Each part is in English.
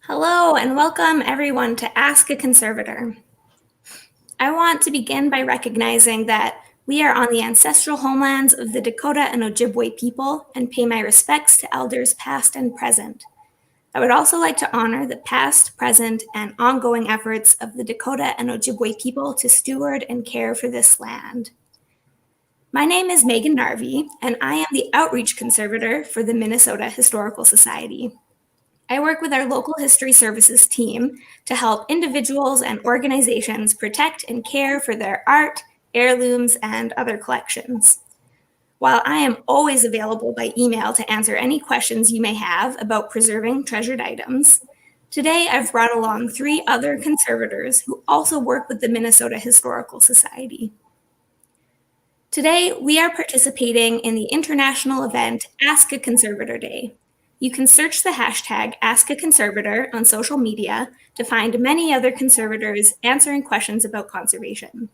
Hello and welcome everyone to Ask a Conservator. I want to begin by recognizing that we are on the ancestral homelands of the Dakota and Ojibwe people and pay my respects to elders past and present. I would also like to honor the past, present, and ongoing efforts of the Dakota and Ojibwe people to steward and care for this land. My name is Megan Narvey, and I am the Outreach Conservator for the Minnesota Historical Society. I work with our local history services team to help individuals and organizations protect and care for their art, heirlooms, and other collections. While I am always available by email to answer any questions you may have about preserving treasured items, today I've brought along 3 other conservators who also work with the Minnesota Historical Society. Today, we are participating in the international event Ask a Conservator Day. You can search the hashtag #AskAConservator on social media to find many other conservators answering questions about conservation.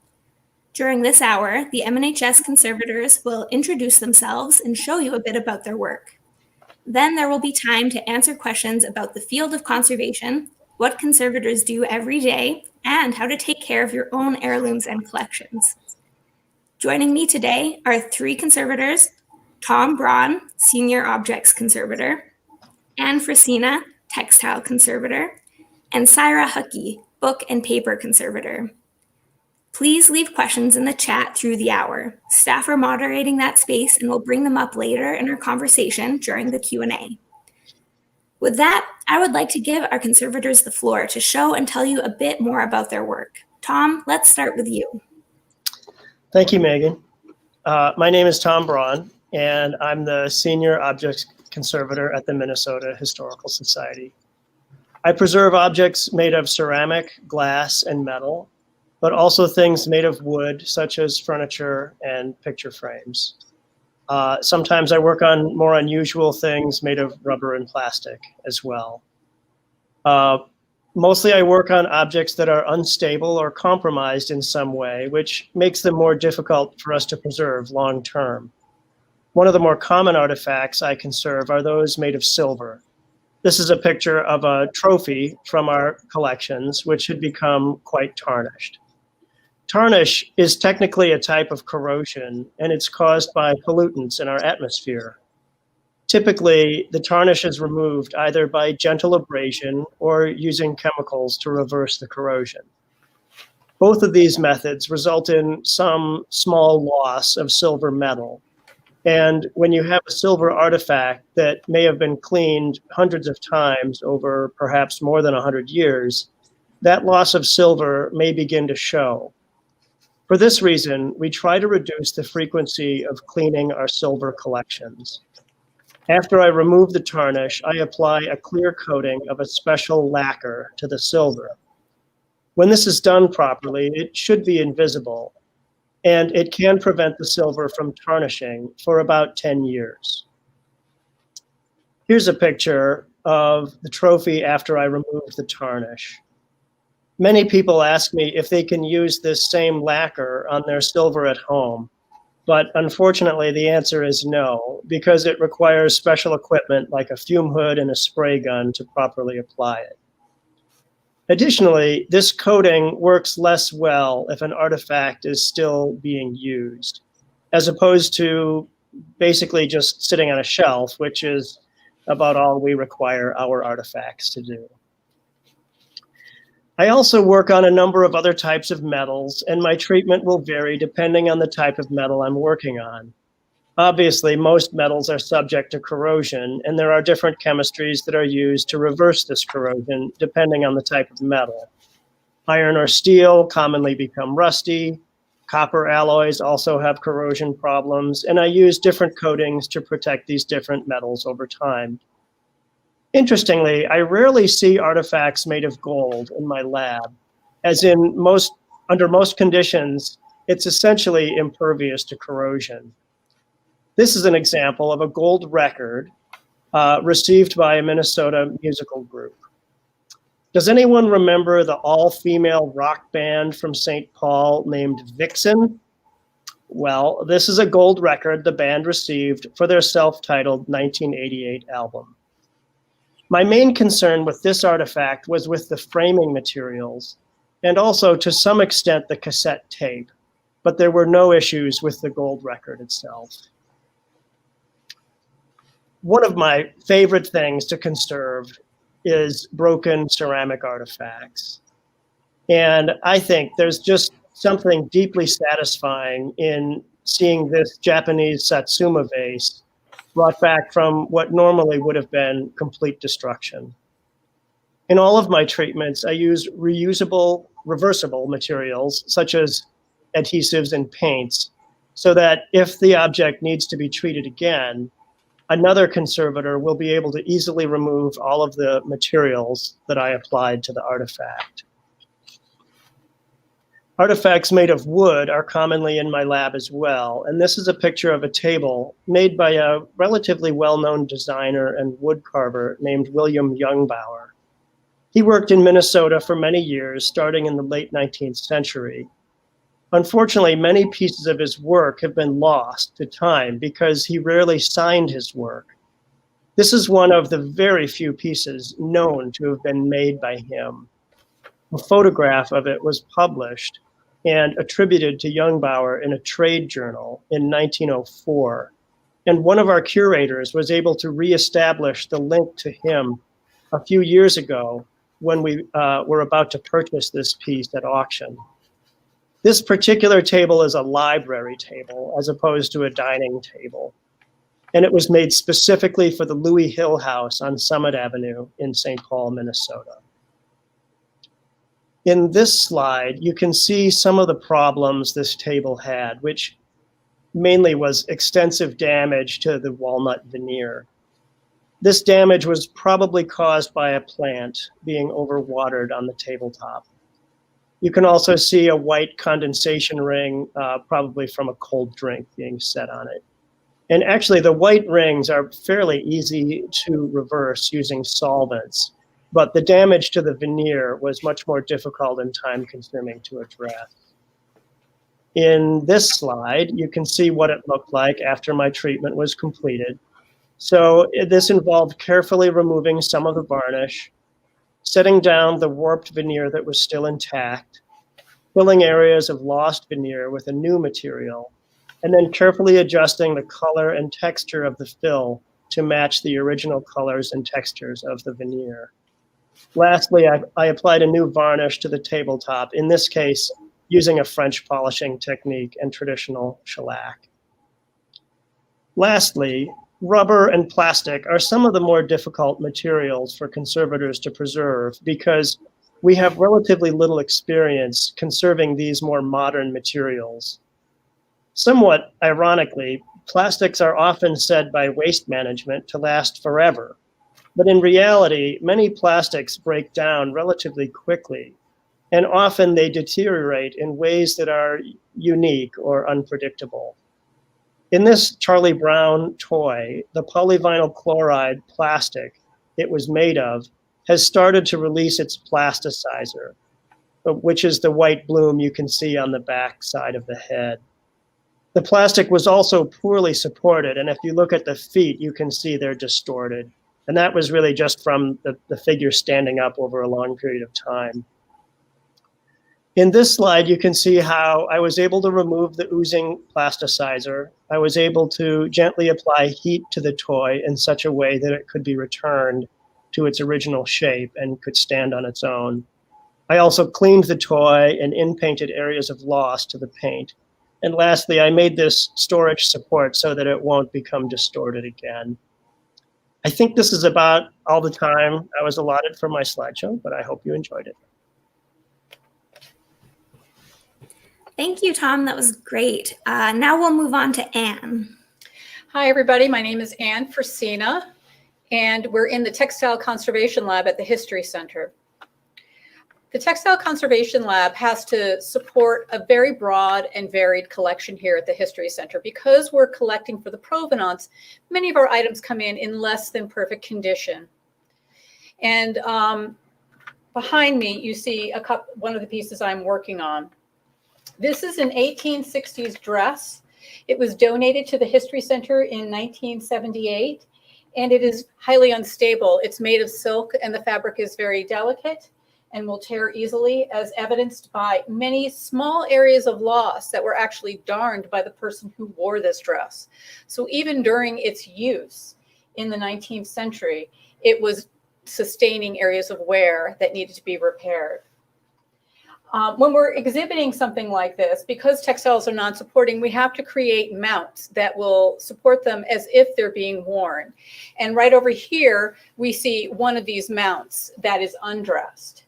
During this hour, the MNHS conservators will introduce themselves and show you a bit about their work. Then there will be time to answer questions about the field of conservation, what conservators do every day, and how to take care of your own heirlooms and collections. Joining me today are 3 conservators: Tom Braun, Senior Objects Conservator, and Frisina, Textile Conservator, and Saira Haqqi, Book and Paper Conservator. Please leave questions in the chat through the hour. Staff are moderating that space and will bring them up later in our conversation during the Q&A. With that, I would like to give our conservators the floor to show and tell you a bit more about their work. Tom, let's start with you. Thank you, Megan. My name is Tom Braun, and I'm the Senior Objects Conservator at the Minnesota Historical Society. I preserve objects made of ceramic, glass, and metal, but also things made of wood, such as furniture and picture frames. Sometimes I work on more unusual things made of rubber and plastic as well. Mostly I work on objects that are unstable or compromised in some way, which makes them more difficult for us to preserve long term. One of the more common artifacts I conserve are those made of silver. This is a picture of a trophy from our collections, which had become quite tarnished. Tarnish is technically a type of corrosion, and it's caused by pollutants in our atmosphere. Typically, the tarnish is removed either by gentle abrasion or using chemicals to reverse the corrosion. Both of these methods result in some small loss of silver metal. And when you have a silver artifact that may have been cleaned hundreds of times over perhaps more than 100 years, that loss of silver may begin to show. For this reason, we try to reduce the frequency of cleaning our silver collections. After I remove the tarnish, I apply a clear coating of a special lacquer to the silver. When this is done properly, it should be invisible, and it can prevent the silver from tarnishing for about 10 years. Here's a picture of the trophy after I removed the tarnish. Many people ask me if they can use this same lacquer on their silver at home. But unfortunately, the answer is no, because it requires special equipment like a fume hood and a spray gun to properly apply it. Additionally, this coating works less well if an artifact is still being used, as opposed to basically just sitting on a shelf, which is about all we require our artifacts to do. I also work on a number of other types of metals, and my treatment will vary depending on the type of metal I'm working on. Obviously, most metals are subject to corrosion, and there are different chemistries that are used to reverse this corrosion depending on the type of metal. Iron or steel commonly become rusty. Copper alloys also have corrosion problems, and I use different coatings to protect these different metals over time. Interestingly, I rarely see artifacts made of gold in my lab, as under most conditions, it's essentially impervious to corrosion. This is an example of a gold record received by a Minnesota musical group. Does anyone remember the all-female rock band from St. Paul named Vixen? Well, this is a gold record the band received for their self-titled 1988 album. My main concern with this artifact was with the framing materials, and also to some extent the cassette tape, but there were no issues with the gold record itself. One of my favorite things to conserve is broken ceramic artifacts. And I think there's just something deeply satisfying in seeing this Japanese Satsuma vase brought back from what normally would have been complete destruction. In all of my treatments, I use reusable, reversible materials such as adhesives and paints, so that if the object needs to be treated again, another conservator will be able to easily remove all of the materials that I applied to the artifact. Artifacts made of wood are commonly in my lab as well, and this is a picture of a table made by a relatively well-known designer and wood carver named William Jungbauer. He worked in Minnesota for many years, starting in the late 19th century. Unfortunately, many pieces of his work have been lost to time because he rarely signed his work. This is one of the very few pieces known to have been made by him. A photograph of it was published and attributed to Jungbauer in a trade journal in 1904. And one of our curators was able to reestablish the link to him a few years ago when we were about to purchase this piece at auction. This particular table is a library table as opposed to a dining table. And it was made specifically for the Louis Hill House on Summit Avenue in St. Paul, Minnesota. In this slide, you can see some of the problems this table had, which mainly was extensive damage to the walnut veneer. This damage was probably caused by a plant being overwatered on the tabletop. You can also see a white condensation ring, probably from a cold drink being set on it. And actually, the white rings are fairly easy to reverse using solvents, but the damage to the veneer was much more difficult and time-consuming to address. In this slide, you can see what it looked like after my treatment was completed. So this involved carefully removing some of the varnish, setting down the warped veneer that was still intact, filling areas of lost veneer with a new material, and then carefully adjusting the color and texture of the fill to match the original colors and textures of the veneer. Lastly, I applied a new varnish to the tabletop, in this case, using a French polishing technique and traditional shellac. Lastly, rubber and plastic are some of the more difficult materials for conservators to preserve because we have relatively little experience conserving these more modern materials. Somewhat ironically, plastics are often said by waste management to last forever. But in reality, many plastics break down relatively quickly, and often they deteriorate in ways that are unique or unpredictable. In this Charlie Brown toy, the polyvinyl chloride plastic it was made of has started to release its plasticizer, which is the white bloom you can see on the back side of the head. The plastic was also poorly supported, and if you look at the feet, you can see they're distorted. And that was really just from the figure standing up over a long period of time. In this slide, you can see how I was able to remove the oozing plasticizer. I was able to gently apply heat to the toy in such a way that it could be returned to its original shape and could stand on its own. I also cleaned the toy and in-painted areas of loss to the paint. And lastly, I made this storage support so that it won't become distorted again. I think this is about all the time I was allotted for my slideshow, but I hope you enjoyed it. Thank you, Tom. That was great. Now we'll move on to Anne. Hi, everybody. My name is Anne Frisina, and we're in the Textile Conservation Lab at the History Center. The Textile Conservation Lab has to support a very broad and varied collection here at the History Center. Because we're collecting for the provenance, many of our items come in less than perfect condition. And behind me, you see one of the pieces I'm working on. This is an 1860s dress. It was donated to the History Center in 1978. and it is highly unstable. It's made of silk, and the fabric is very delicate and will tear easily, as evidenced by many small areas of loss that were actually darned by the person who wore this dress. So even during its use in the 19th century, it was sustaining areas of wear that needed to be repaired. When we're exhibiting something like this, because textiles are non-supporting, we have to create mounts that will support them as if they're being worn. And right over here, we see one of these mounts that is undressed.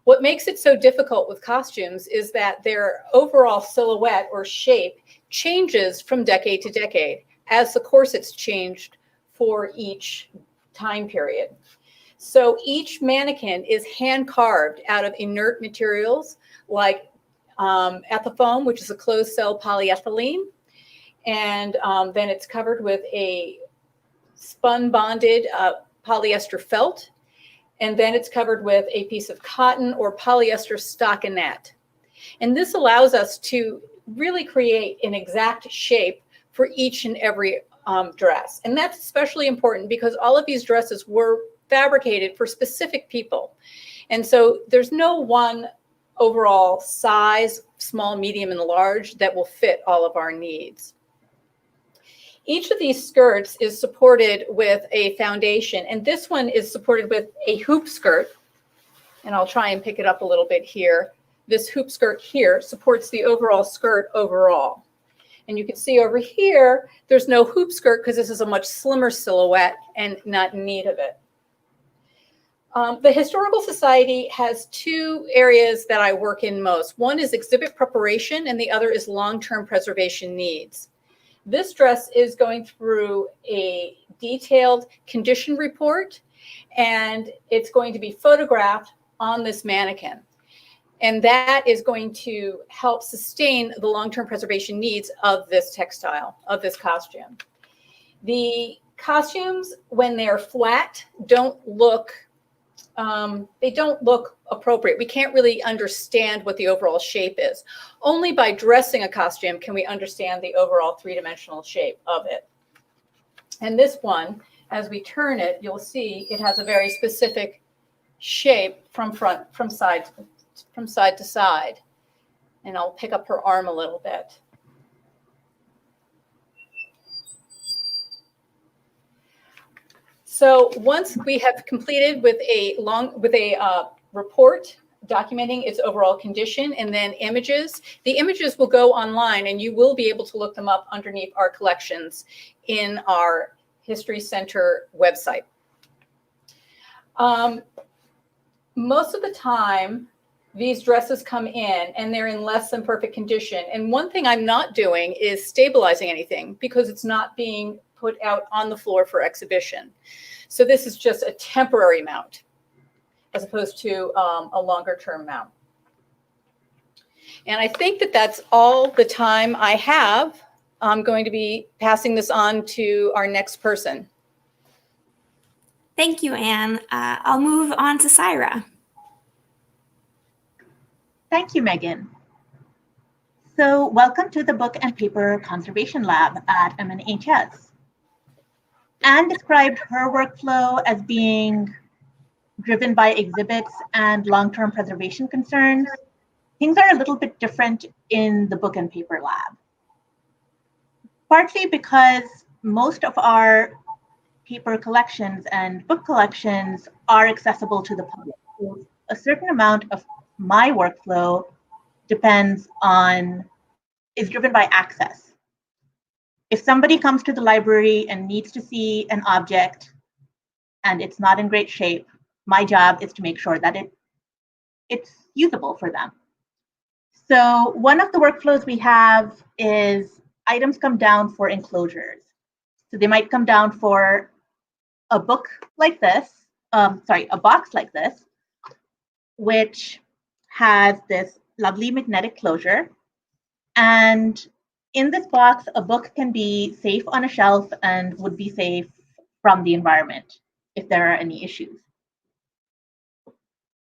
What makes it so difficult with costumes is that their overall silhouette or shape changes from decade to decade as the corsets changed for each time period. So each mannequin is hand carved out of inert materials like ethafoam, which is a closed cell polyethylene. And then it's covered with a spun bonded polyester felt. And then it's covered with a piece of cotton or polyester stockinette. And this allows us to really create an exact shape for each and every dress. And that's especially important because all of these dresses were fabricated for specific people. And so there's no one overall size, small, medium, and large, that will fit all of our needs. Each of these skirts is supported with a foundation, and this one is supported with a hoop skirt. And I'll try and pick it up a little bit here. This hoop skirt here supports the overall skirt overall. And you can see over here, there's no hoop skirt because this is a much slimmer silhouette and not in need of it. The Historical Society has two areas that I work in most. One is exhibit preparation, and the other is long-term preservation needs. This dress is going through a detailed condition report, and it's going to be photographed on this mannequin. And that is going to help sustain the long-term preservation needs of this textile, of this costume. The costumes, when they're flat, don't look appropriate. We can't really understand what the overall shape is. Only by dressing a costume can we understand the overall three-dimensional shape of it. And this one, as we turn it, you'll see it has a very specific shape from side to side. And I'll pick up her arm a little bit. So once we have completed with a report documenting its overall condition and then images, the images will go online and you will be able to look them up underneath our collections in our History Center website. Most of the time, these dresses come in and they're in less than perfect condition. And one thing I'm not doing is stabilizing anything because it's not being put out on the floor for exhibition. So this is just a temporary mount as opposed to a longer term mount. And I think that that's all the time I have. I'm going to be passing this on to our next person. Thank you, Anne. I'll move on to Saira. Thank you, Megan. So welcome to the Book and Paper Conservation Lab at MNHS. Anne described her workflow as being driven by exhibits and long-term preservation concerns. Things are a little bit different in the Book and Paper Lab. Partly because most of our paper collections and book collections are accessible to the public. So a certain amount of my workflow is driven by access. If somebody comes to the library and needs to see an object and it's not in great shape, my job is to make sure that it's usable for them. So one of the workflows we have is items come down for enclosures. So they might come down for a book like this, a box like this, which has this lovely magnetic closure. And in this box, a book can be safe on a shelf and would be safe from the environment if there are any issues.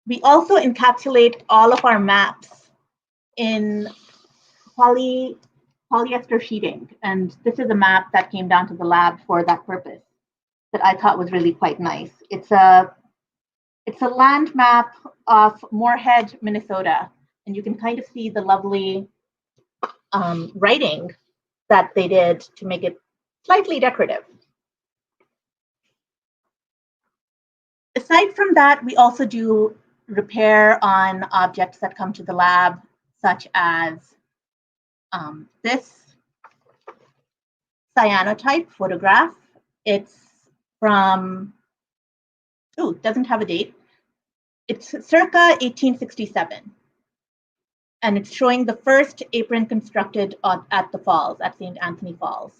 We also encapsulate all of our maps in polyester sheeting. And this is a map that came down to the lab for that purpose. that I thought was really quite nice. It's a land map of Moorhead, Minnesota, and you can kind of see the lovely writing that they did to make it slightly decorative. Aside from that, we also do repair on objects that come to the lab, such as this cyanotype photograph. It's from, it doesn't have a date. It's circa 1867. And it's showing the first apron constructed at the falls, at St. Anthony Falls.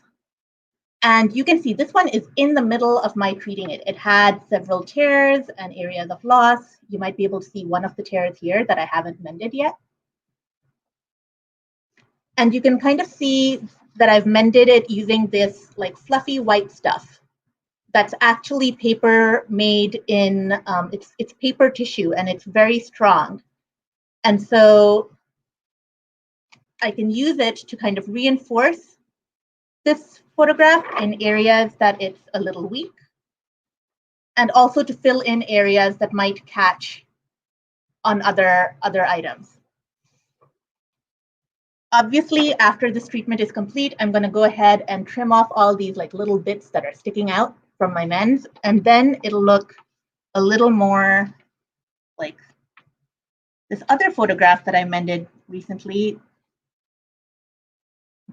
And you can see this one is in the middle of my treating it. It had several tears and areas of loss. You might be able to see one of the tears here that I haven't mended yet. And you can kind of see that I've mended it using this like fluffy white stuff. That's actually paper made in, it's paper tissue and it's very strong. And so I can use it to kind of reinforce this photograph in areas that it's a little weak, and also to fill in areas that might catch on other items. Obviously, after this treatment is complete, I'm going to go ahead and trim off all these like little bits that are sticking out from my mends, and then it'll look a little more like this other photograph that I mended recently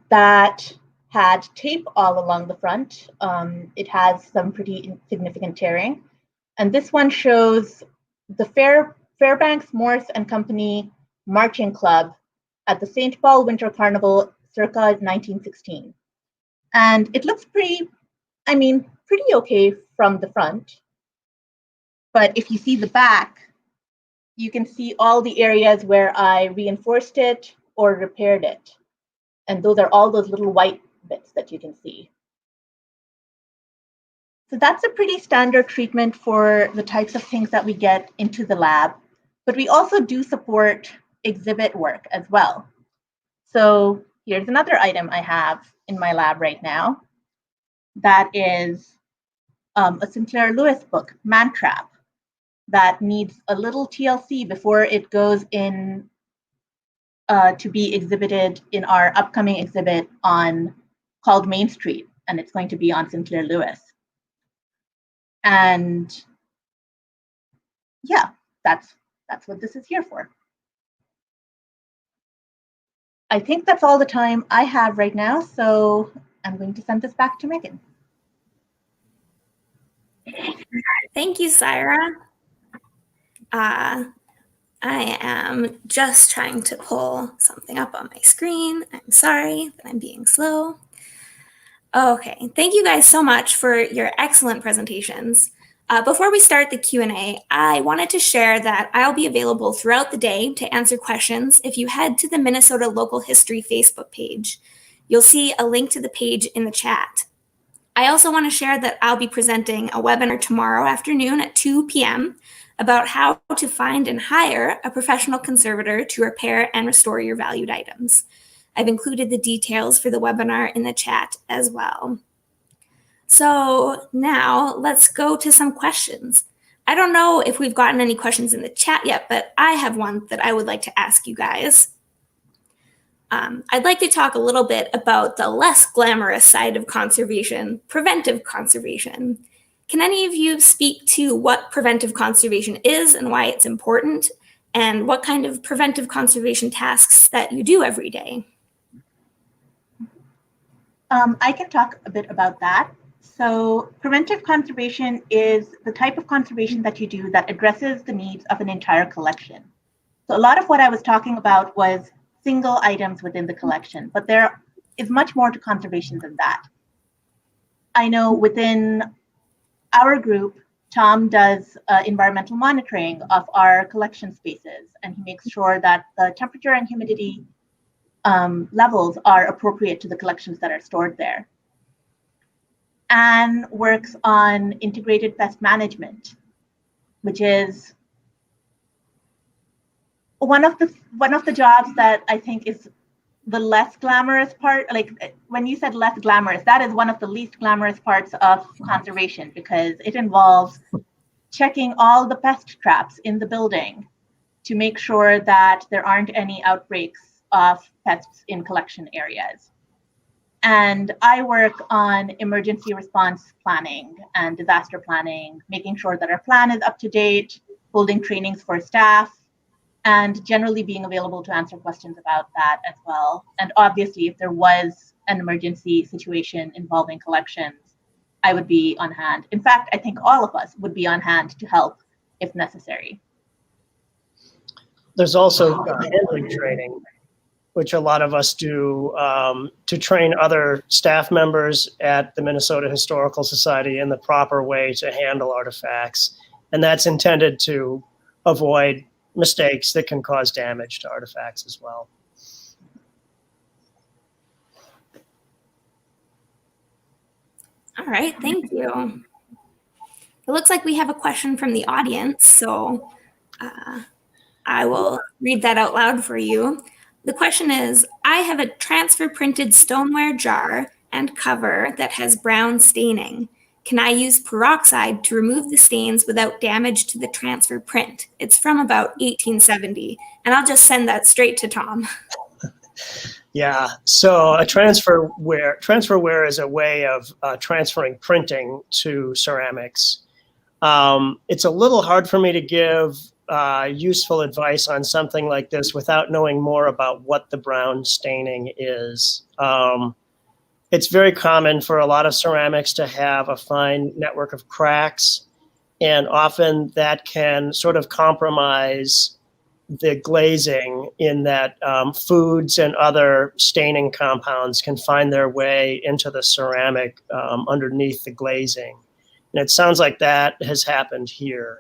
that had tape all along the front. It has some pretty significant tearing. And this one shows the Fairbanks Morse and Company Marching Club at the St. Paul Winter Carnival circa 1916. And it looks pretty okay from the front. But if you see the back, you can see all the areas where I reinforced it or repaired it. And those are all those little white bits that you can see. So that's a pretty standard treatment for the types of things that we get into the lab. But we also do support exhibit work as well. So here's another item I have in my lab right now. That is a Sinclair Lewis book, Man Trap, that needs a little TLC before it goes in to be exhibited in our upcoming exhibit called Main Street, and it's going to be on Sinclair Lewis. And yeah, that's what this is here for. I think that's all the time I have right now, so I'm going to send this back to Megan. Thank you, Saira. I am just trying to pull something up on my screen. I'm sorry that I'm being slow. Okay, thank you guys so much for your excellent presentations. Before we start the Q&A, I wanted to share that I'll be available throughout the day to answer questions if you head to the Minnesota Local History Facebook page. You'll see a link to the page in the chat. I also want to share that I'll be presenting a webinar tomorrow afternoon at 2 p.m. about how to find and hire a professional conservator to repair and restore your valued items. I've included the details for the webinar in the chat as well. So now let's go to some questions. I don't know if we've gotten any questions in the chat yet, but I have one that I would like to ask you guys. I'd like to talk a little bit about the less glamorous side of conservation, preventive conservation. Can any of you speak to what preventive conservation is and why it's important, and what kind of preventive conservation tasks that you do every day? I can talk a bit about that. So preventive conservation is the type of conservation that you do that addresses the needs of an entire collection. So a lot of what I was talking about was single items within the collection, but there is much more to conservation than that. I know within our group, Tom does environmental monitoring of our collection spaces, and he makes sure that the temperature and humidity levels are appropriate to the collections that are stored there. Anne works on integrated pest management, which is one of the jobs that I think is the less glamorous part. Like when you said less glamorous, that is one of the least glamorous parts of conservation, because it involves checking all the pest traps in the building to make sure that there aren't any outbreaks of pests in collection areas. And I work on emergency response planning and disaster planning, making sure that our plan is up to date, holding trainings for staff, and generally being available to answer questions about that as well. And obviously, if there was an emergency situation involving collections, I would be on hand. In fact, I think all of us would be on hand to help if necessary. There's also handling training, which a lot of us do to train other staff members at the Minnesota Historical Society in the proper way to handle artifacts. And that's intended to avoid mistakes that can cause damage to artifacts as well. All right, thank you. It looks like we have a question from the audience, so I will read that out loud for you. The question is, I have a transfer printed stoneware jar and cover that has brown staining. Can I use peroxide to remove the stains without damage to the transfer print? It's from about 1870, and I'll just send that straight to Tom. Yeah, so a transferware is a way of transferring printing to ceramics. It's a little hard for me to give useful advice on something like this without knowing more about what the brown staining is. It's very common for a lot of ceramics to have a fine network of cracks, and often that can sort of compromise the glazing in that foods and other staining compounds can find their way into the ceramic underneath the glazing. And it sounds like that has happened here.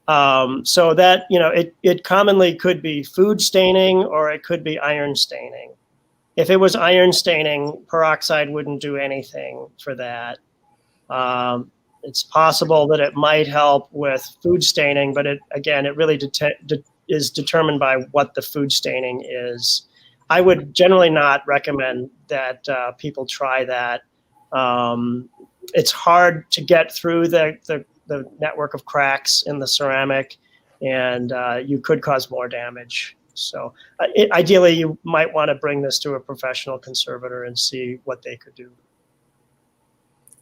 So that, it commonly could be food staining or it could be iron staining. If it was iron staining, peroxide wouldn't do anything for that. It's possible that it might help with food staining, but it really is determined by what the food staining is. I would generally not recommend that people try that. It's hard to get through the network of cracks in the ceramic, and you could cause more damage. So ideally, you might want to bring this to a professional conservator and see what they could do.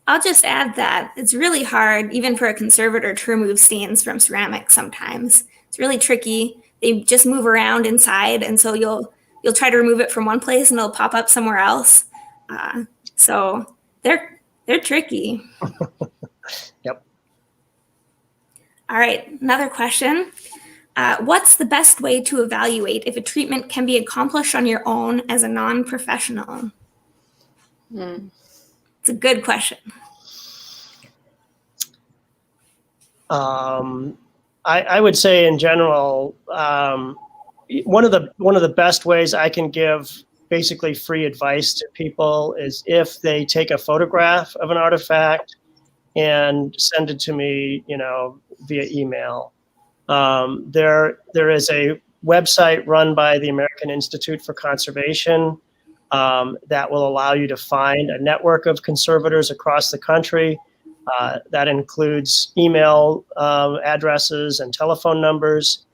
I'll just add that it's really hard, even for a conservator, to remove stains from ceramics sometimes. It's really tricky. They just move around inside, and so you'll try to remove it from one place and it'll pop up somewhere else. So they're tricky. Yep. All right, another question. What's the best way to evaluate if a treatment can be accomplished on your own as a non-professional? It's a good question. I would say in general, one of the best ways I can give basically free advice to people is if they take a photograph of an artifact and send it to me, via email. There is a website run by the American Institute for Conservation that will allow you to find a network of conservators across the country. That includes email addresses and telephone numbers.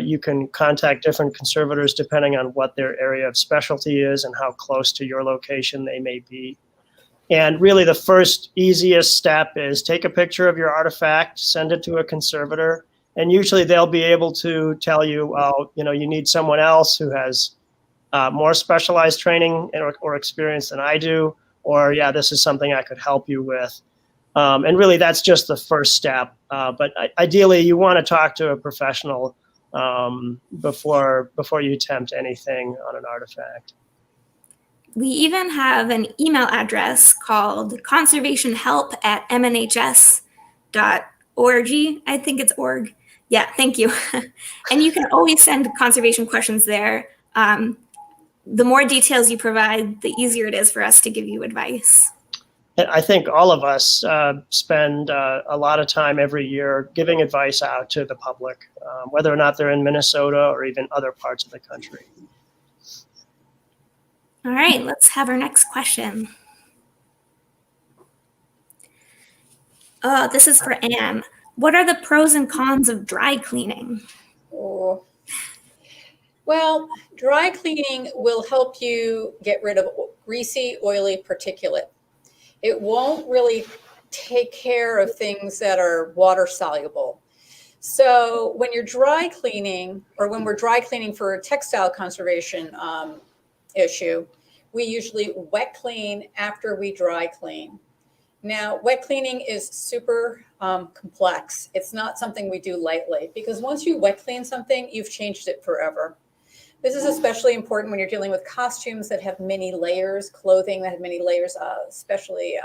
You can contact different conservators depending on what their area of specialty is and how close to your location they may be. And really the first easiest step is take a picture of your artifact, send it to a conservator, and usually they'll be able to tell you, well, you need someone else who has more specialized training or experience than I do, or yeah, this is something I could help you with. And really that's just the first step. But ideally you want to talk to a professional before you attempt anything on an artifact. We even have an email address called conservationhelp@mnhs.org. I think it's org. Yeah, thank you. And you can always send conservation questions there. The more details you provide, the easier it is for us to give you advice. I think all of us spend a lot of time every year giving advice out to the public, whether or not they're in Minnesota or even other parts of the country. All right, let's have our next question. This is for Anne. What are the pros and cons of dry cleaning? Oh. Well, dry cleaning will help you get rid of greasy, oily particulate. It won't really take care of things that are water soluble. So when you're dry cleaning, or when we're dry cleaning for a textile conservation issue, we usually wet clean after we dry clean. Now, wet cleaning is super complex. It's not something we do lightly, because once you wet clean something, you've changed it forever. This is especially important when you're dealing with costumes that have many layers, clothing that have many layers, especially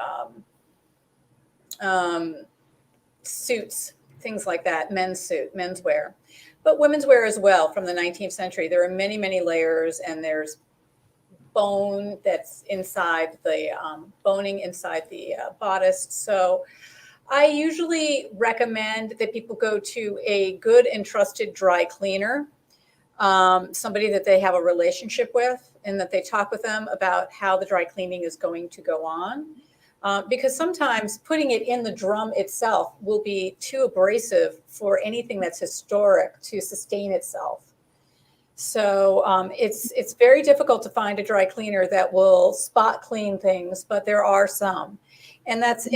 suits, things like that, menswear, but women's wear as well from the 19th century. There are many, many layers, and there's bone that's inside the boning inside the bodice. So I usually recommend that people go to a good and trusted dry cleaner, somebody that they have a relationship with, and that they talk with them about how the dry cleaning is going to go on. Because sometimes putting it in the drum itself will be too abrasive for anything that's historic to sustain itself. So it's very difficult to find a dry cleaner that will spot clean things, but there are some. And that's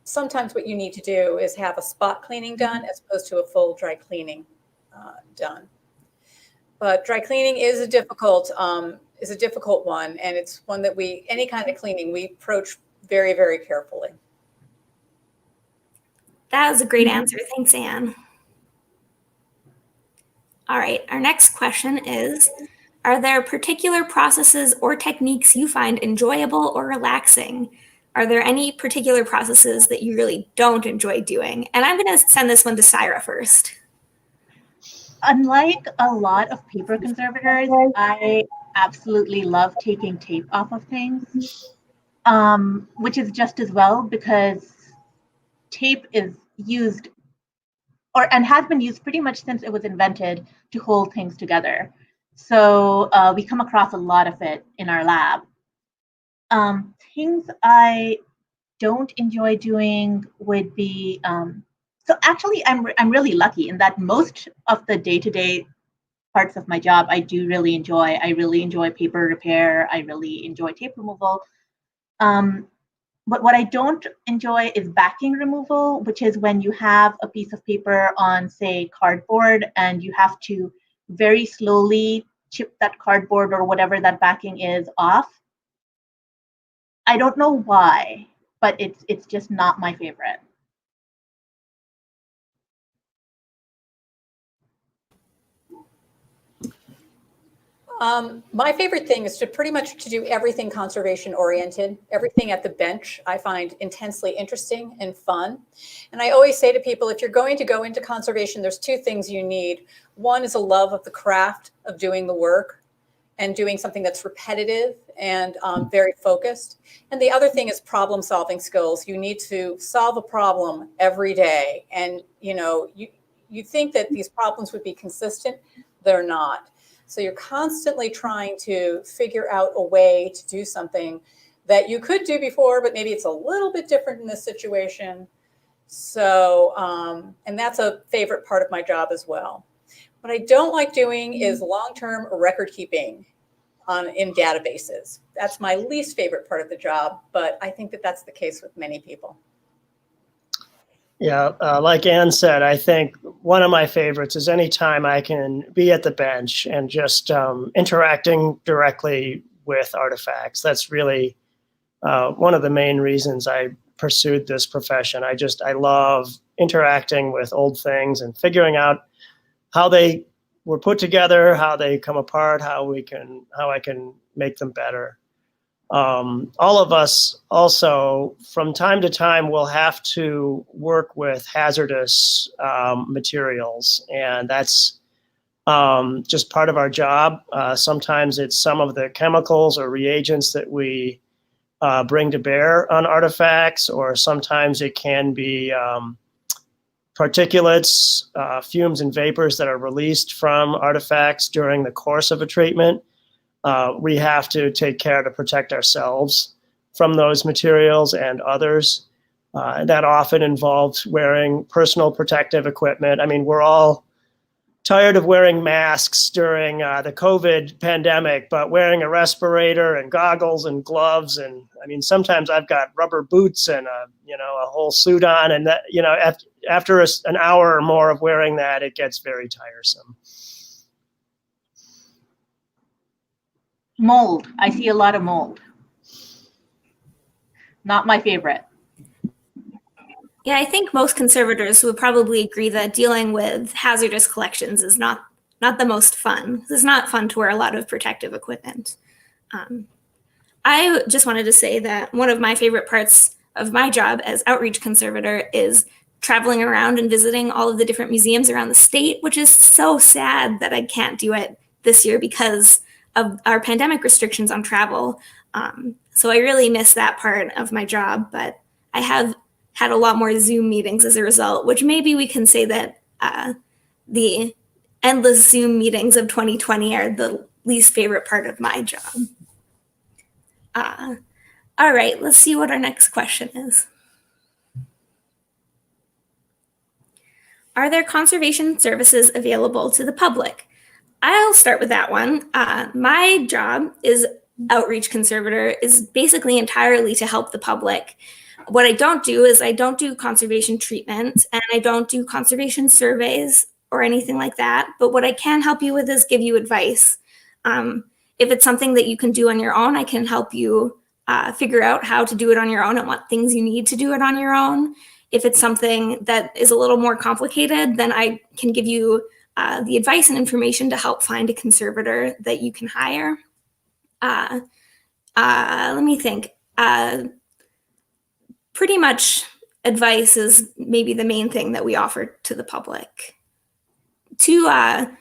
sometimes what you need to do is have a spot cleaning done as opposed to a full dry cleaning done. But dry cleaning is a difficult one, and it's one that any kind of cleaning we approach very, very carefully. That was a great answer. Thanks, Anne. All right, our next question is, are there particular processes or techniques you find enjoyable or relaxing? Are there any particular processes that you really don't enjoy doing? And I'm going to send this one to Saira first. Unlike a lot of paper conservators, I absolutely love taking tape off of things, which is just as well, because tape is used and has been used pretty much since it was invented to hold things together. So we come across a lot of it in our lab. Things I don't enjoy doing would be, so actually I'm really lucky in that most of the day-to-day parts of my job I do really enjoy. I really enjoy paper repair. I really enjoy tape removal. But what I don't enjoy is backing removal, which is when you have a piece of paper on, say, cardboard, and you have to very slowly chip that cardboard or whatever that backing is off. I don't know why, but it's just not my favorite. My favorite thing is to pretty much to do everything conservation oriented. Everything at the bench I find intensely interesting and fun. And I always say to people, if you're going to go into conservation, there's two things you need. One is a love of the craft of doing the work and doing something that's repetitive and very focused. And the other thing is problem solving skills. You need to solve a problem every day. And you think that these problems would be consistent. They're not. So you're constantly trying to figure out a way to do something that you could do before, but maybe it's a little bit different in this situation. So, and that's a favorite part of my job as well. What I don't like doing is long-term record keeping in databases. That's my least favorite part of the job, but I think that that's the case with many people. Yeah, like Anne said, I think one of my favorites is anytime I can be at the bench and just interacting directly with artifacts. That's really one of the main reasons I pursued this profession. I love interacting with old things and figuring out how they were put together, how they come apart, how I can make them better. All of us also, from time to time, will have to work with hazardous materials, and that's just part of our job. Sometimes it's some of the chemicals or reagents that we bring to bear on artifacts, or sometimes it can be particulates, fumes and vapors that are released from artifacts during the course of a treatment. we have to take care to protect ourselves from those materials and others. That often involves wearing personal protective equipment. I mean, we're all tired of wearing masks during the COVID pandemic, but wearing a respirator and goggles and gloves, and I mean, sometimes I've got rubber boots and a whole suit on, and that after an hour or more of wearing that, it gets very tiresome. Mold. I see a lot of mold. Not my favorite. Yeah, I think most conservators would probably agree that dealing with hazardous collections is not the most fun. It's not fun to wear a lot of protective equipment. I just wanted to say that one of my favorite parts of my job as outreach conservator is traveling around and visiting all of the different museums around the state, which is so sad that I can't do it this year because of our pandemic restrictions on travel. So I really miss that part of my job, but I have had a lot more Zoom meetings as a result, which maybe we can say that the endless Zoom meetings of 2020 are the least favorite part of my job. All right, let's see what our next question is. Are there conservation services available to the public? I'll start with that one. My job is outreach conservator is basically entirely to help the public. What I don't do is I don't do conservation treatment and I don't do conservation surveys or anything like that. But what I can help you with is give you advice. If it's something that you can do on your own, I can help you figure out how to do it on your own and what things you need to do it on your own. If it's something that is a little more complicated, then I can give you the advice and information to help find a conservator that you can hire. Let me think. Pretty much advice is maybe the main thing that we offer to the public. To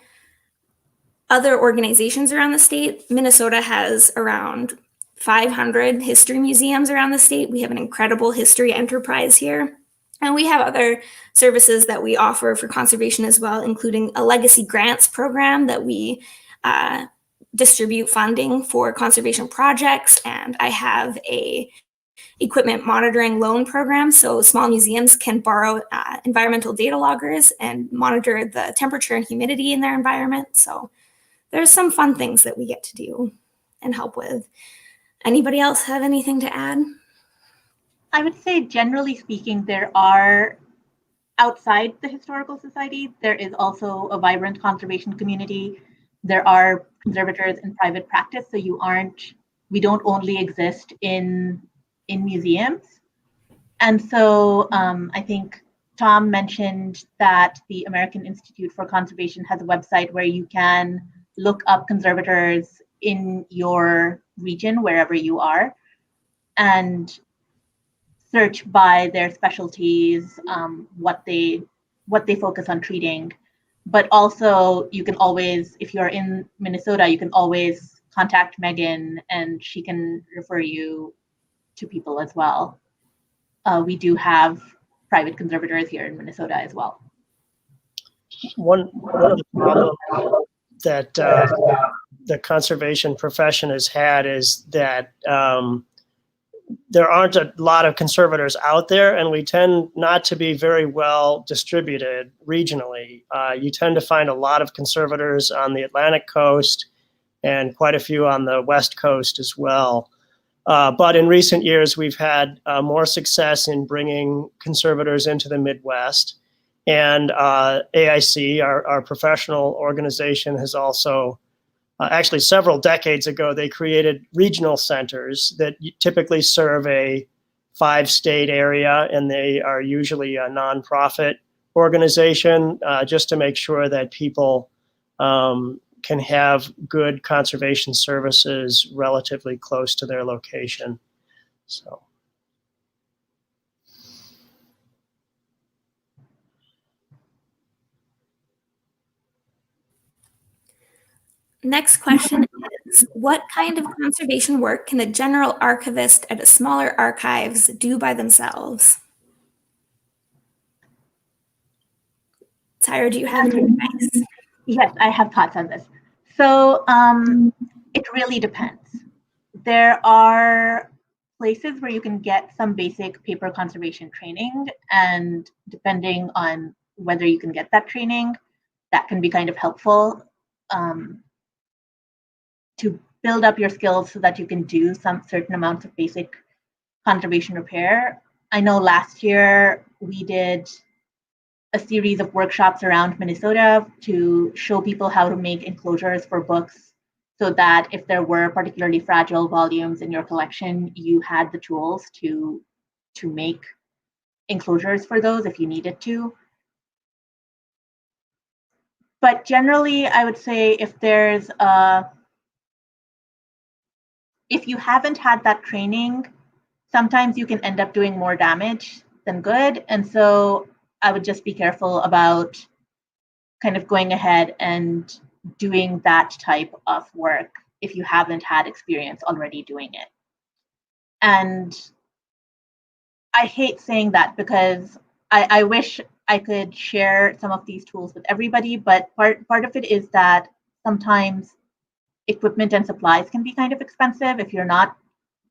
other organizations around the state, Minnesota has around 500 history museums around the state. We have an incredible history enterprise here. And we have other services that we offer for conservation as well, including a legacy grants program that we distribute funding for conservation projects. And I have a equipment monitoring loan program. So small museums can borrow environmental data loggers and monitor the temperature and humidity in their environment. So there's some fun things that we get to do and help with. Anybody else have anything to add? I would say, generally speaking, there are, outside the Historical Society, there is also a vibrant conservation community. There are conservators in private practice, so we don't only exist in museums. And so I think Tom mentioned that the American Institute for Conservation has a website where you can look up conservators in your region, wherever you are, and search by their specialties, what they focus on treating. But also you can always, if you're in Minnesota, you can always contact Megan and she can refer you to people as well. We do have private conservators here in Minnesota as well. One of the problems that the conservation profession has had is that there aren't a lot of conservators out there, and we tend not to be very well distributed regionally. You tend to find a lot of conservators on the Atlantic coast and quite a few on the West Coast as well. But in recent years, we've had more success in bringing conservators into the Midwest. And AIC, our professional organization, has also, actually several decades ago, they created regional centers that typically serve a 5-state area, and they are usually a nonprofit organization, just to make sure that people can have good conservation services relatively close to their location. So. Next question is, what kind of conservation work can a general archivist at a smaller archives do by themselves? Saira, do you have any advice? Yes, I have thoughts on this. So It really depends. There are places where you can get some basic paper conservation training, and depending on whether you can get that training, that can be kind of helpful to build up your skills so that you can do some certain amounts of basic conservation repair. I know last year we did a series of workshops around Minnesota to show people how to make enclosures for books, so that if there were particularly fragile volumes in your collection, you had the tools to make enclosures for those if you needed to. But generally, I would say if you haven't had that training, sometimes you can end up doing more damage than good. And so I would just be careful about kind of going ahead and doing that type of work if you haven't had experience already doing it. And I hate saying that because I wish I could share some of these tools with everybody, but part of it is that sometimes equipment and supplies can be kind of expensive if you're not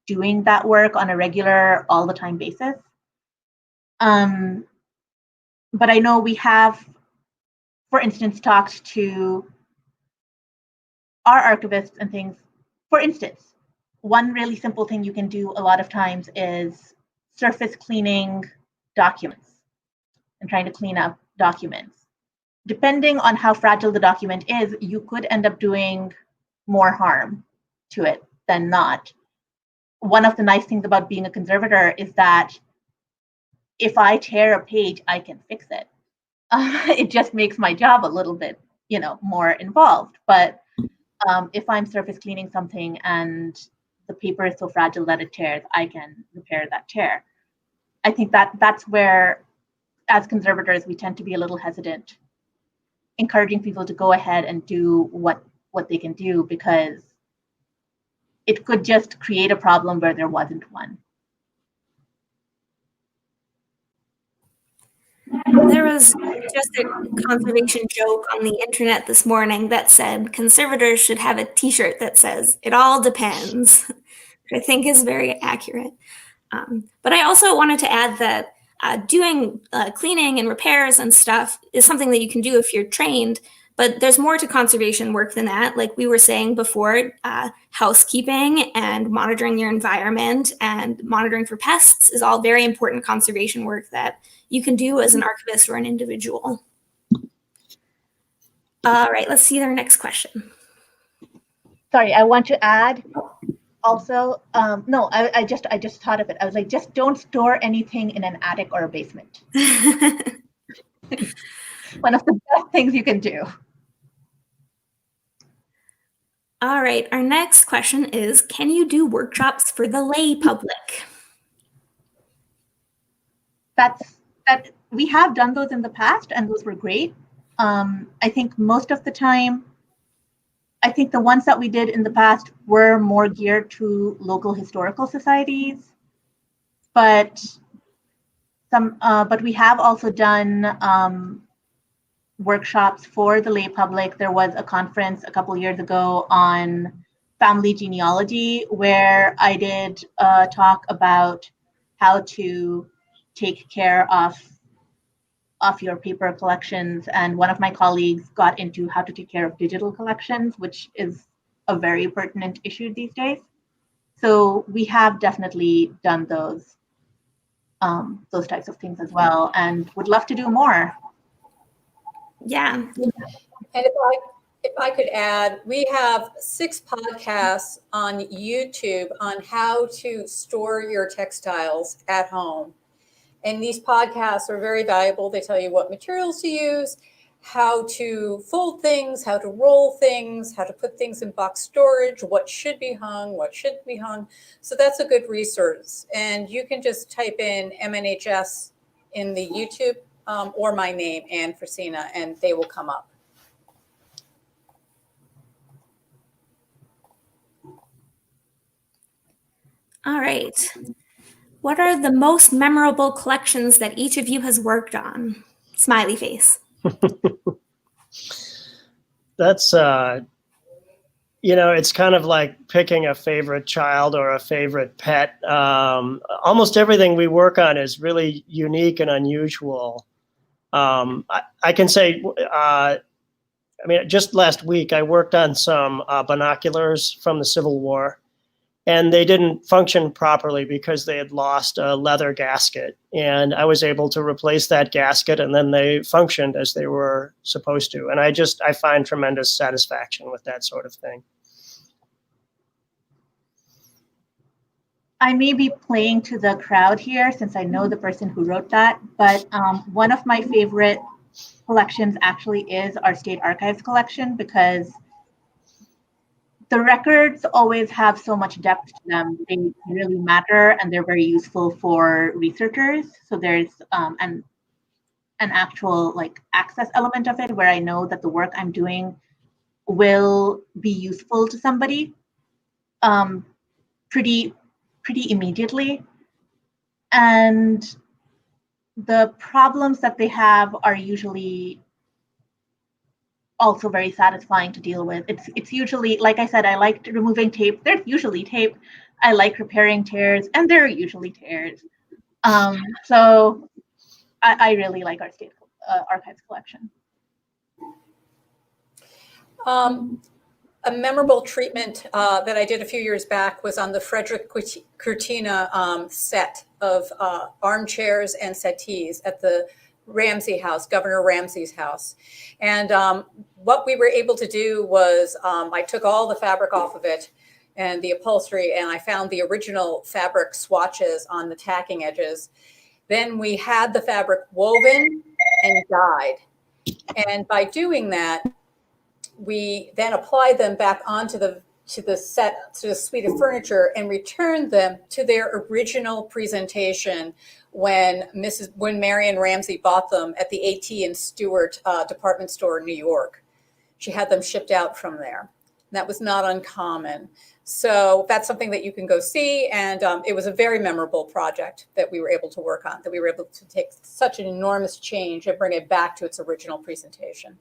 doing that work on a regular, all the time basis. But I know we have, for instance, talked to our archivists and things. For instance, one really simple thing you can do a lot of times is surface cleaning documents and trying to clean up documents. Depending on how fragile the document is, you could end up doing more harm to it than not. One of the nice things about being a conservator is that if I tear a page, I can fix it. It just makes my job a little bit, more involved. But if I'm surface cleaning something and the paper is so fragile that it tears, I can repair that tear. I think that's where, as conservators, we tend to be a little hesitant, encouraging people to go ahead and do what they can do, because it could just create a problem where there wasn't one. There was just a conservation joke on the internet this morning that said conservators should have a t-shirt that says, "It all depends," which I think is very accurate. But I also wanted to add that doing cleaning and repairs and stuff is something that you can do if you're trained, but there's more to conservation work than that. Like we were saying before, housekeeping and monitoring your environment and monitoring for pests is all very important conservation work that you can do as an archivist or an individual. All right, let's see their next question. Sorry, I want to add also, no, I just thought of it. I was like, just don't store anything in an attic or a basement. One of the best things you can do. All right, our next question is, can you do workshops for the lay public? We have done those in the past, and those were great. I think most of the time, I think the ones that we did in the past were more geared to local historical societies, but we have also done workshops for the lay public. There was a conference a couple years ago on family genealogy where I did talk about how to take care of your paper collections, and one of my colleagues got into how to take care of digital collections, which is a very pertinent issue these days. So we have definitely done those types of things as well, and would love to do more. Yeah. And if I could add, we have 6 podcasts on YouTube on how to store your textiles at home. And these podcasts are very valuable. They tell you what materials to use, how to fold things, how to roll things, how to put things in box storage, what should be hung, what shouldn't be hung. So that's a good resource. And you can just type in MNHS in the YouTube or my name, Ann Frisina, and they will come up. All right. What are the most memorable collections that each of you has worked on? Smiley face. That's it's kind of like picking a favorite child or a favorite pet. Almost everything we work on is really unique and unusual. I can say, just last week I worked on some binoculars from the Civil War, and they didn't function properly because they had lost a leather gasket. And I was able to replace that gasket, and then they functioned as they were supposed to. And I find tremendous satisfaction with that sort of thing. I may be playing to the crowd here since I know the person who wrote that, but one of my favorite collections actually is our State Archives collection, because the records always have so much depth to them. They really matter, and they're very useful for researchers. So there's an actual access element of it where I know that the work I'm doing will be useful to somebody pretty immediately. And the problems that they have are usually also very satisfying to deal with. It's usually, like I said, I like removing tape. There's usually tape. I like repairing tears, and there are usually tears. So I really like our State Archives collection. A memorable treatment that I did a few years back was on the Frederick Cortina set of armchairs and settees at the Ramsey House, Governor Ramsey's house. And what we were able to do was I took all the fabric off of it and the upholstery, and I found the original fabric swatches on the tacking edges. Then we had the fabric woven and dyed. And by doing that, we then applied them back onto the suite of furniture and returned them to their original presentation when Marion Ramsey bought them at the A.T. and Stewart department store in New York. She had them shipped out from there. That was not uncommon. So that's something that you can go see. And it was a very memorable project that we were able to work on, that we were able to take such an enormous change and bring it back to its original presentation.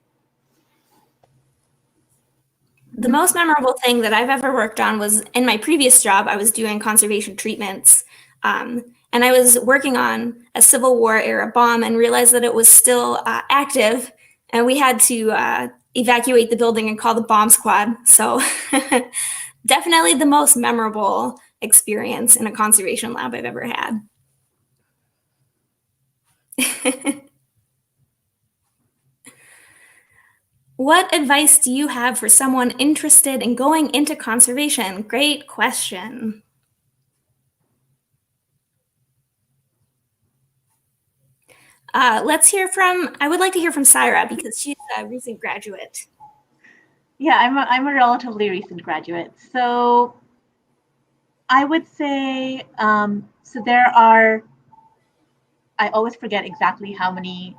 The most memorable thing that I've ever worked on was in my previous job. I was doing conservation treatments, and I was working on a Civil War era bomb and realized that it was still active, and we had to evacuate the building and call the bomb squad. So definitely the most memorable experience in a conservation lab I've ever had. What advice do you have for someone interested in going into conservation? Great question. I would like to hear from Saira because she's a recent graduate. Yeah, I'm a relatively recent graduate. So I would say, so there are, I always forget exactly how many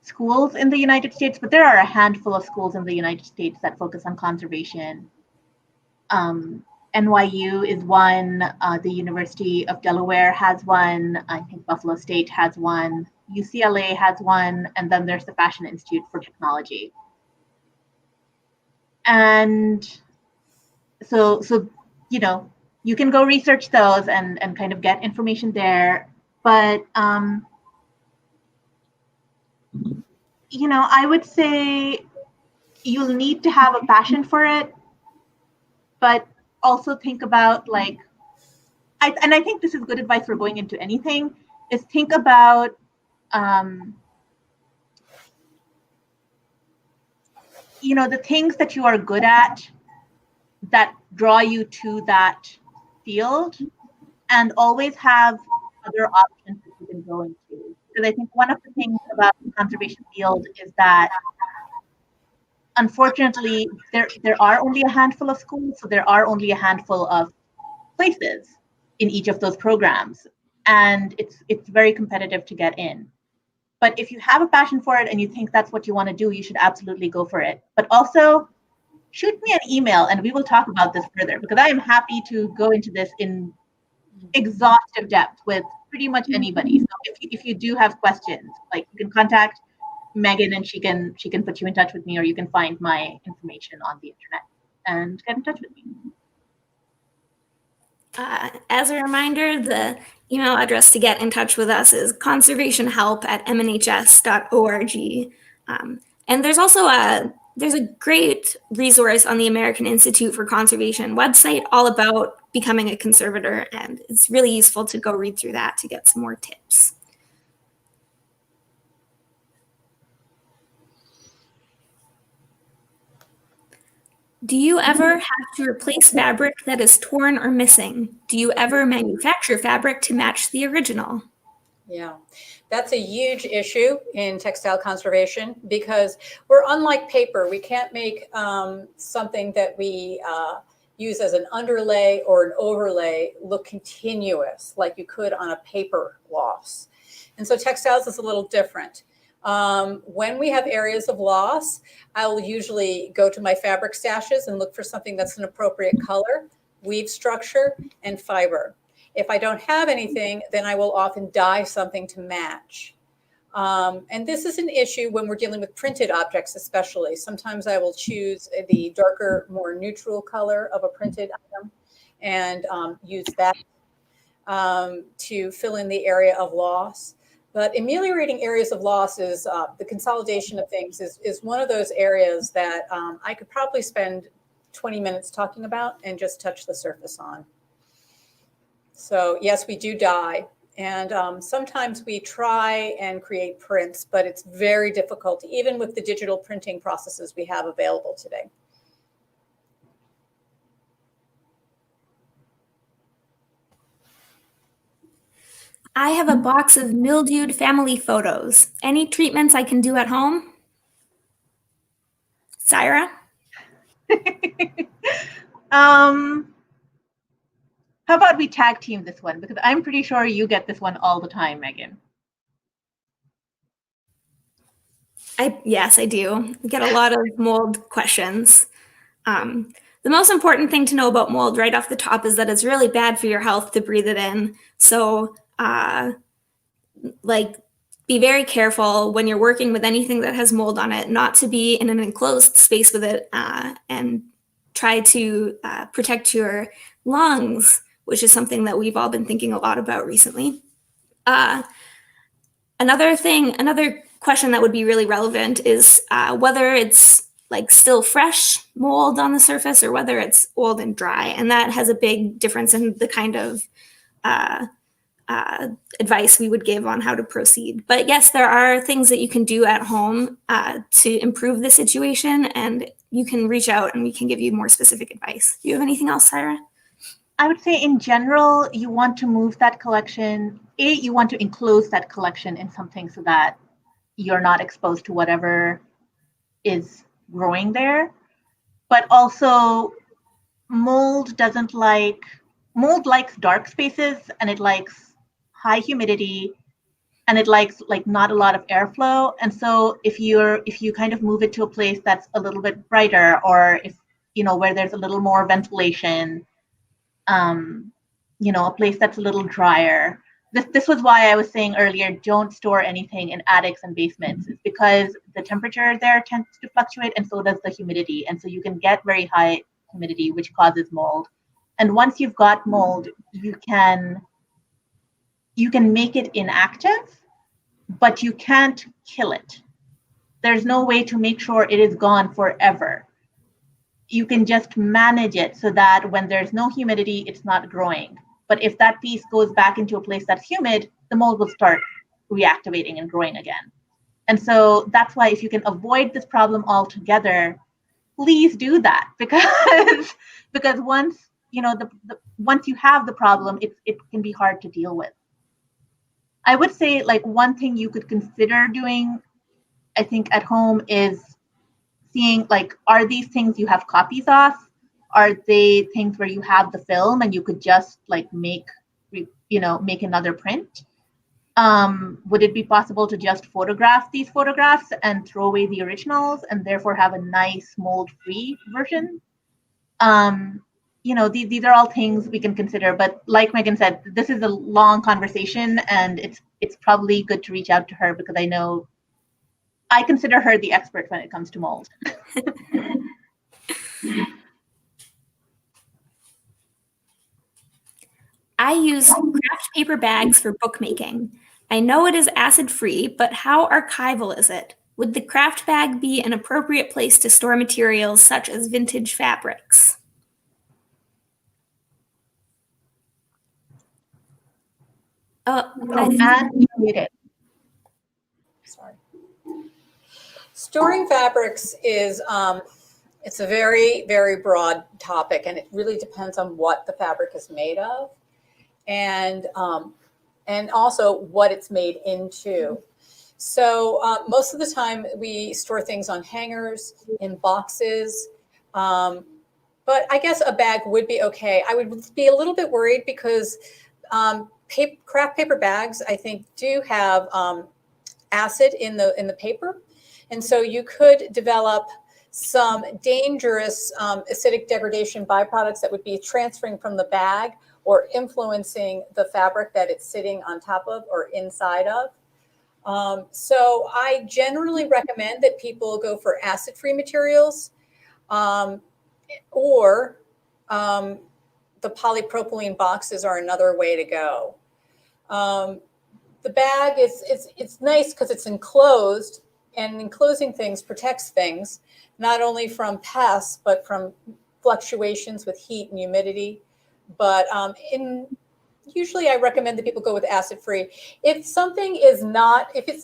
schools in the United States, but there are a handful of schools in the United States that focus on conservation. NYU is one, the University of Delaware has one, I think Buffalo State has one, UCLA has one, and then there's the Fashion Institute for Technology. And so you can go research those and kind of get information there. But I would say you'll need to have a passion for it, but also think about and I think this is good advice for going into anything, is think about the things that you are good at that draw you to that field, and always have other options that you can go into. Because I think one of the things about the conservation field is that, unfortunately, there are only a handful of schools, so there are only a handful of places in each of those programs, and it's very competitive to get in. But if you have a passion for it and you think that's what you want to do, you should absolutely go for it. But also, shoot me an email and we will talk about this further, because I am happy to go into this in exhaustive depth with pretty much anybody. So if you do have questions, you can contact Megan and she can put you in touch with me, or you can find my information on the internet. and get in touch with me. As a reminder, the email address to get in touch with us is conservationhelp@mnhs.org. And there's also there's a great resource on the American Institute for Conservation website all about becoming a conservator, and it's really useful to go read through that to get some more tips. Do you ever have to replace fabric that is torn or missing? Do you ever manufacture fabric to match the original? Yeah, that's a huge issue in textile conservation because we're unlike paper. We can't make something that we use as an underlay or an overlay look continuous like you could on a paper loss. And so textiles is a little different. When we have areas of loss, I will usually go to my fabric stashes and look for something that's an appropriate color, weave structure, and fiber. If I don't have anything, then I will often dye something to match. And this is an issue when we're dealing with printed objects, especially. Sometimes I will choose the darker, more neutral color of a printed item and use that to fill in the area of loss. But ameliorating areas of loss is the consolidation of things is one of those areas that I could probably spend 20 minutes talking about and just touch the surface on. So yes, we do dye. And sometimes we try and create prints, but it's very difficult, even with the digital printing processes we have available today. I have a box of mildewed family photos. Any treatments I can do at home? Saira? How about we tag team this one? Because I'm pretty sure you get this one all the time, Megan. Yes, I do. I get a lot of mold questions. The most important thing to know about mold right off the top is that it's really bad for your health to breathe it in. So, be very careful when you're working with anything that has mold on it, not to be in an enclosed space with it, and try to protect your lungs, which is something that we've all been thinking a lot about recently. Another question that would be really relevant is whether it's like still fresh mold on the surface or whether it's old and dry. And that has a big difference in the kind of advice we would give on how to proceed. But yes, there are things that you can do at home to improve the situation, and you can reach out and we can give you more specific advice. Do you have anything else, Saira? I would say in general, you want to move that collection. You want to enclose that collection in something so that you're not exposed to whatever is growing there. But also, mold likes dark spaces, and it likes high humidity, and it likes like not a lot of airflow. And so if you kind of move it to a place that's a little bit brighter, or if where there's a little more ventilation, a place that's a little drier. This was why I was saying earlier, don't store anything in attics and basements. It's because the temperature there tends to fluctuate, and so does the humidity. And so you can get very high humidity, which causes mold. And once you've got mold, you can make it inactive, but you can't kill it. There's no way to make sure it is gone forever. You can just manage it so that when there's no humidity, it's not growing. But if that piece goes back into a place that's humid, the mold will start reactivating and growing again. And so that's why if you can avoid this problem altogether, please do that, because once once you have the problem, it can be hard to deal with. I would say like one thing you could consider doing, I think at home, is seeing like, are these things you have copies of? Are they things where you have the film and you could just like make another print? Would it be possible to just photograph these photographs and throw away the originals and therefore have a nice mold-free version? These are all things we can consider, but like Megan said, this is a long conversation, and it's probably good to reach out to her, because I consider her the expert when it comes to mold. I use craft paper bags for bookmaking. I know it is acid-free, but how archival is it? Would the craft bag be an appropriate place to store materials such as vintage fabrics? And you muted. Sorry. Storing fabrics is it's a very, very broad topic, and it really depends on what the fabric is made of, and also what it's made into. So most of the time we store things on hangers, in boxes, but I guess a bag would be okay. I would be a little bit worried because craft paper bags, I think, do have acid in the paper, and so you could develop some dangerous acidic degradation byproducts that would be transferring from the bag or influencing the fabric that it's sitting on top of or inside of. So I generally recommend that people go for acid-free materials, or the polypropylene boxes are another way to go. The bag it's nice because it's enclosed, and enclosing things protects things, not only from pests, but from fluctuations with heat and humidity. But usually I recommend that people go with acid-free. If it's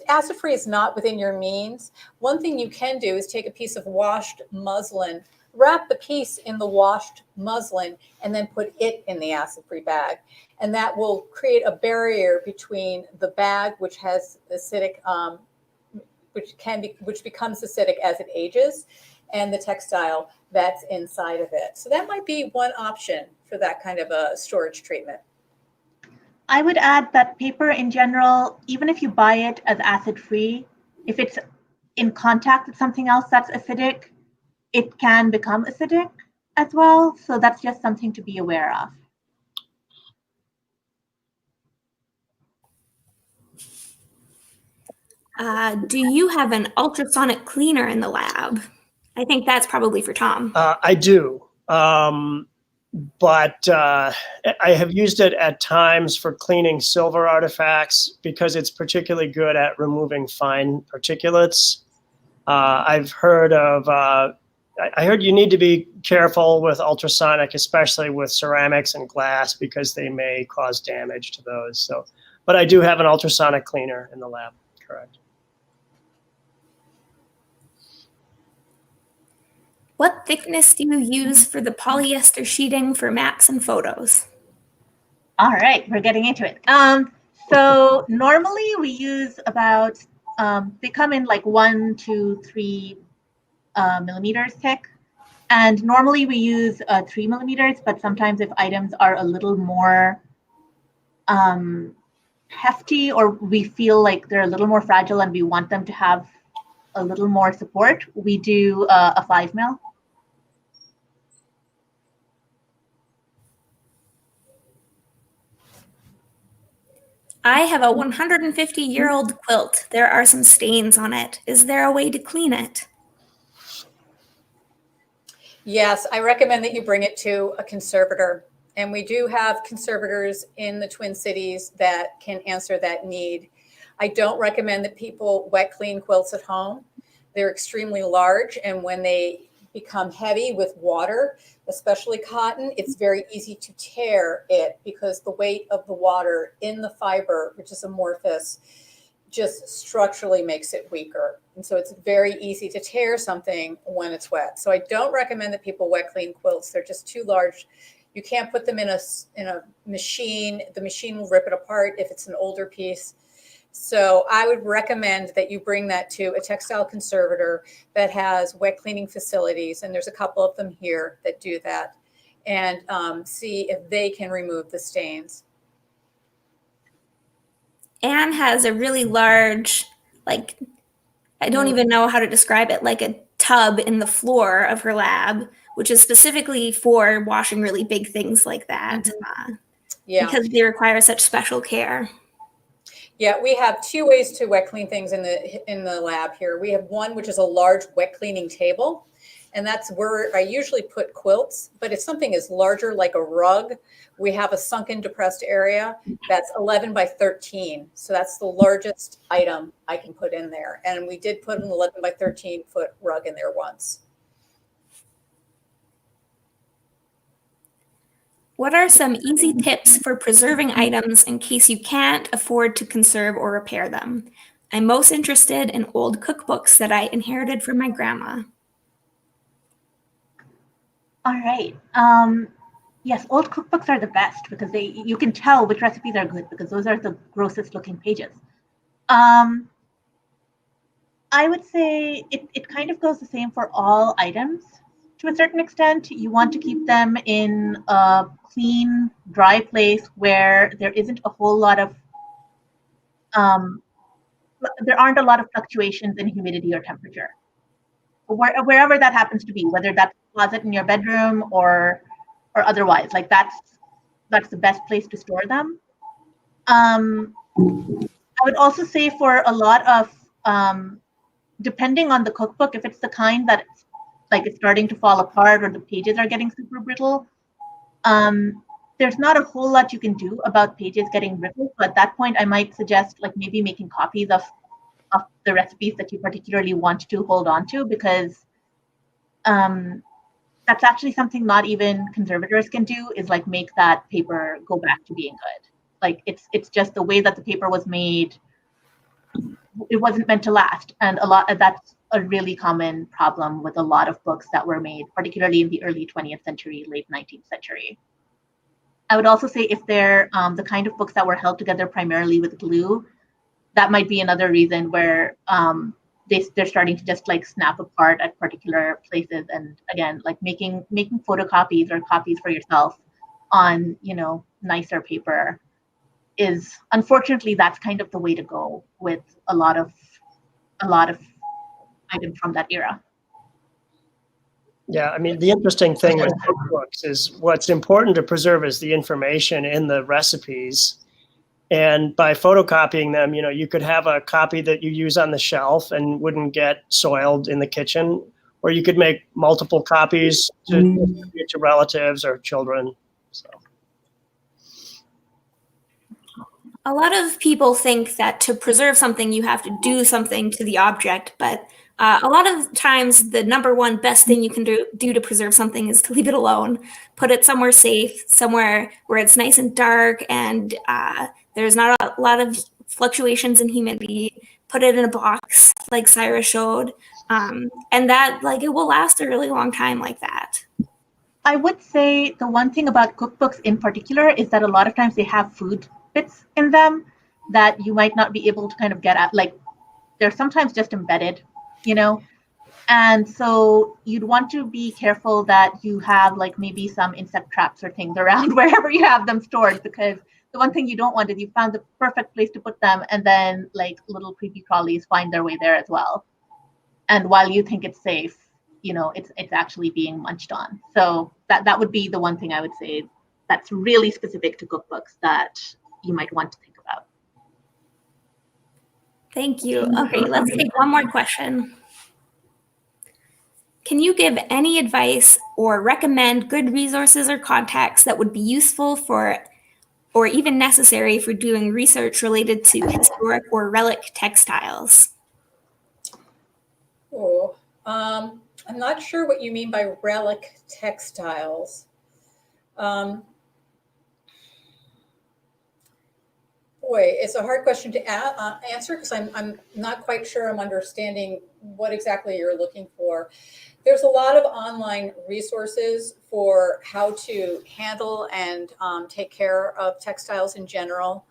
acid-free is not within your means, one thing you can do is take a piece of washed muslin, wrap the piece in the washed muslin, and then put it in the acid-free bag. And that will create a barrier between the bag, which has acidic, which becomes acidic as it ages, and the textile that's inside of it. So that might be one option for that kind of a storage treatment. I would add that paper in general, even if you buy it as acid-free, if it's in contact with something else that's acidic, it can become acidic as well. So that's just something to be aware of. Do you have an ultrasonic cleaner in the lab? I think that's probably for Tom. I do. But I have used it at times for cleaning silver artifacts because it's particularly good at removing fine particulates. I've heard of, I heard you need to be careful with ultrasonic, especially with ceramics and glass, because they may cause damage to those. So, but I do have an ultrasonic cleaner in the lab, correct. What thickness do you use for the polyester sheeting for maps and photos? All right, we're getting into it. So normally we use about, they come in like 1 to 3 millimeters thick. And normally we use 3 millimeters, but sometimes if items are a little more hefty, or we feel like they're a little more fragile and we want them to have a little more support, we do a 5 mil. I have a 150-year-old quilt. There are some stains on it. Is there a way to clean it? Yes, I recommend that you bring it to a conservator. And we do have conservators in the Twin Cities that can answer that need. I don't recommend that people wet clean quilts at home. They're extremely large, and when they become heavy with water, especially cotton, it's very easy to tear it because the weight of the water in the fiber, which is amorphous, just structurally makes it weaker. And so it's very easy to tear something when it's wet. So I don't recommend that people wet clean quilts. They're just too large. You can't put them in a machine. The machine will rip it apart if it's an older piece. So I would recommend that you bring that to a textile conservator that has wet cleaning facilities, and there's a couple of them here that do that, and see if they can remove the stains. Anne has a really large, like, I don't even know how to describe it, like a tub in the floor of her lab, which is specifically for washing really big things like that. Yeah. Because they require such special care. Yeah, we have 2 ways to wet clean things in the lab here. We have one, which is a large wet cleaning table, And that's where I usually put quilts. But if something is larger, like a rug, we have a sunken depressed area that's 11 by 13. So that's the largest item I can put in there. And we did put an 11 by 13 foot rug in there once. What are some easy tips for preserving items in case you can't afford to conserve or repair them? I'm most interested in old cookbooks that I inherited from my grandma. All right. Yes, old cookbooks are the best because you can tell which recipes are good because those are the grossest looking pages. I would say it kind of goes the same for all items. To a certain extent, you want to keep them in a clean, dry place where there isn't a whole lot of, there aren't a lot of fluctuations in humidity or temperature. Wherever that happens to be, whether that's a closet in your bedroom or otherwise, like that's the best place to store them. I would also say for a lot of, depending on the cookbook, if it's the kind that it's starting to fall apart or the pages are getting super brittle, there's not a whole lot you can do about pages getting brittle. So at that point, I might suggest maybe making copies of the recipes that you particularly want to hold on to, because that's actually something not even conservators can do, is make that paper go back to being good. It's just the way that the paper was made. It wasn't meant to last. And that's a really common problem with a lot of books that were made, particularly in the early 20th century, late 19th century. I would also say if they're the kind of books that were held together primarily with glue, that might be another reason where they're starting to just snap apart at particular places. And again, making photocopies or copies for yourself on nicer paper is, unfortunately, that's kind of the way to go with a lot of items from that era. Yeah, I mean, the interesting thing with cookbooks is what's important to preserve is the information in the recipes. And by photocopying them, you could have a copy that you use on the shelf and wouldn't get soiled in the kitchen, or you could make multiple copies to distribute to relatives or children. So. A lot of people think that to preserve something, you have to do something to the object, but a lot of times the number one best thing you can do to preserve something is to leave it alone. Put it somewhere safe, somewhere where it's nice and dark and there's not a lot of fluctuations in humidity. Put it in a box like Saira showed, and that it will last a really long time like that. I would say the one thing about cookbooks in particular is that a lot of times they have food bits in them that you might not be able to kind of get at. They're sometimes just embedded, and so you'd want to be careful that you have maybe some insect traps or things around wherever you have them stored, because the one thing you don't want is you found the perfect place to put them and then little creepy crawlies find their way there as well. And while you think it's safe, it's actually being munched on. So that would be the one thing I would say that's really specific to cookbooks that you might want to think about. Thank you. Okay, let's take one more question. Can you give any advice or recommend good resources or contacts that would be useful for or even necessary for doing research related to historic or relic textiles? Oh, I'm not sure what you mean by relic textiles. Boy, it's a hard question to answer because I'm not quite sure I'm understanding what exactly you're looking for. There's a lot of online resources for how to handle and take care of textiles in general.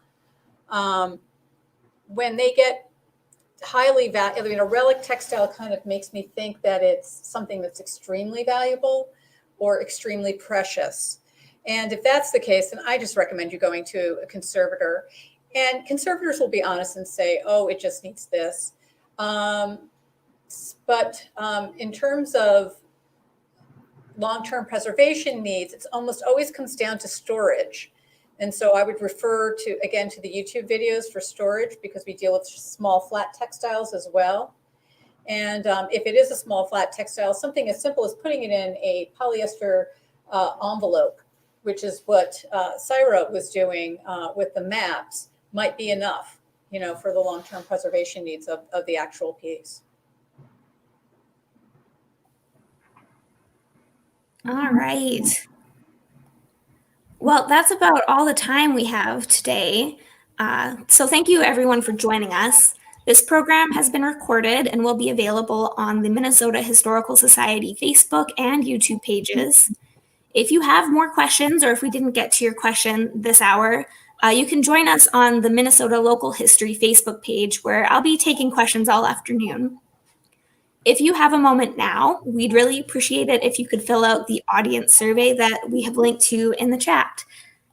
When they get highly valuable, a relic textile kind of makes me think that it's something that's extremely valuable or extremely precious. And if that's the case, then I just recommend you going to a conservator. And conservators will be honest and say, oh, it just needs this. But in terms of long-term preservation needs, it's almost always comes down to storage. And so I would refer to, again, to the YouTube videos for storage, because we deal with small flat textiles as well. And if it is a small flat textile, something as simple as putting it in a polyester envelope, which is what Saira was doing with the maps, might be enough, for the long-term preservation needs of the actual piece. All right. Well, that's about all the time we have today. So thank you everyone for joining us. This program has been recorded and will be available on the Minnesota Historical Society Facebook and YouTube pages. If you have more questions, or if we didn't get to your question this hour, you can join us on the Minnesota Local History Facebook page, where I'll be taking questions all afternoon. If you have a moment now, we'd really appreciate it if you could fill out the audience survey that we have linked to in the chat.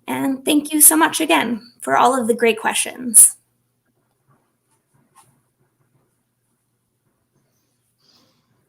And thank you so much again for all of the great questions.